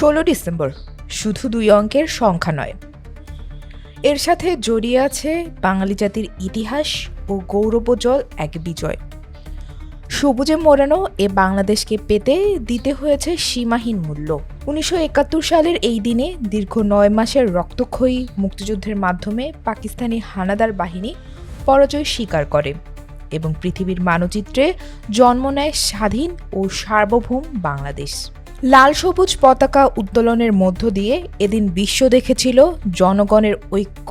16 December শুধু 2 অঙ্কের সংখ্যা নয়, এর সাথে জড়িয়ে আছে বাঙালি জাতির ইতিহাস ও গৌরবোজ্জ্বল এক বিজয়। সবুজে মোড়ানো এ বাংলাদেশকে পেতে দিতে হয়েছে সীমাহীন মূল্য। 1971 সালের এই দিনে দীর্ঘ 9 মাসের রক্তক্ষয়ী মুক্তিযুদ্ধের মাধ্যমে পাকিস্তানি হানাদার বাহিনী পরাজয় স্বীকার করে এবং পৃথিবীর মানচিত্রে জন্ম নেয় স্বাধীন ও সার্বভৌম বাংলাদেশ। লাল সবুজ পতাকা উত্তোলনের মধ্য দিয়ে এদিন বিশ্ব দেখেছিল জনগণের ঐক্য,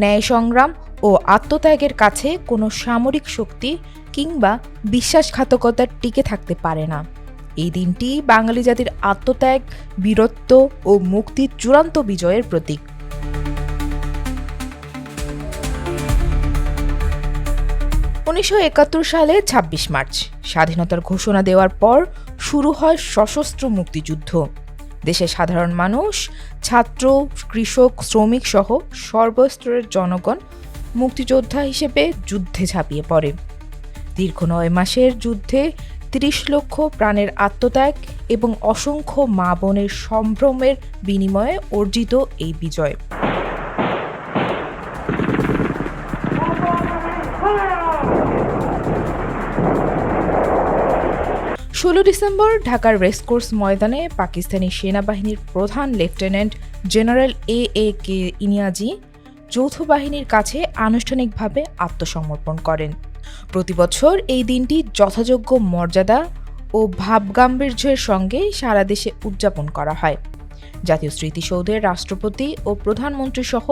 ন্যায় সংগ্রাম ও আত্মত্যাগের কাছে কোনো সামরিক শক্তি কিংবা বিশ্বাসঘাতকতা টিকে থাকতে পারে না। এই দিনটি বাঙালি জাতির আত্মত্যাগ, বীরত্ব ও মুক্তির চূড়ান্ত বিজয়ের প্রতীক। সালে ২৬ মার্চ স্বাধীনতার ঘোষণা দেওয়ার পর শুরু হয় সশস্ত্র মুক্তিযুদ্ধ। দেশের সাধারণ মানুষ, ছাত্র, কৃষক, শ্রমিক সহ সর্বস্তরের জনগণ মুক্তিযোদ্ধা হিসেবে যুদ্ধে ঝাঁপিয়ে পড়ে। দীর্ঘ 9 মাসের যুদ্ধে ৩০ লক্ষ প্রাণের আত্মত্যাগ এবং অসংখ্য মা বোনের সম্ভ্রমের বিনিময়ে অর্জিত এই বিজয়। 16 ডিসেম্বর ঢাকার রেসকোর্স ময়দানে পাকিস্তানি সেনাবাহিনীর প্রধান লেফটেন্যান্ট জেনারেল A.A.K. ইনিয়াজি যৌথ বাহিনীর কাছে আনুষ্ঠানিকভাবে আত্মসমর্পণ করেন। প্রতিবছর এই দিনটি যথাযোগ্য মর্যাদা ও ভাবগাম্ভীর্যের সঙ্গে সারা দেশে উদযাপন করা হয়। জাতীয় স্মৃতিসৌধের রাষ্ট্রপতি ও প্রধানমন্ত্রী সহ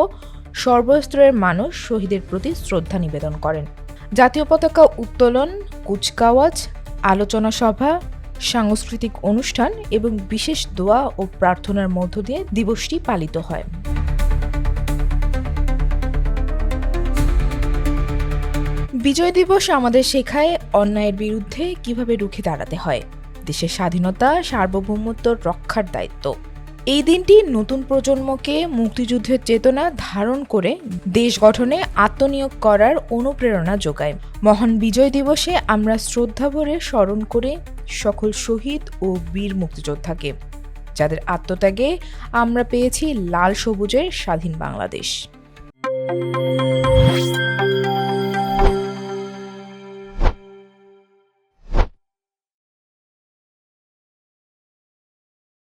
সর্বস্তরের মানুষ শহীদের প্রতি শ্রদ্ধা নিবেদন করেন। জাতীয় পতাকা উত্তোলন, কুচকাওয়াজ, আলোচনা সভা, সাংস্কৃতিক অনুষ্ঠান এবং বিশেষ দোয়া ও প্রার্থনার মধ্য দিয়ে দিবসটি পালিত হয়। বিজয় দিবস আমাদের শেখায় অন্যায়ের বিরুদ্ধে কিভাবে রুখে দাঁড়াতে হয়, দেশের স্বাধীনতা, সার্বভৌমত্ব রক্ষার দায়িত্ব। এই দিনটি নতুন প্রজন্মকে মুক্তিযুদ্ধের চেতনা ধারণ করে দেশ গঠনে আত্মনিয়োগ করার অনুপ্রেরণা যোগায়। মহান বিজয় দিবসে আমরা শ্রদ্ধাভরে স্মরণ করে সকল শহীদ ও বীর মুক্তিযোদ্ধাকে, যাদের আত্মত্যাগে আমরা পেয়েছি লাল সবুজের স্বাধীন বাংলাদেশ।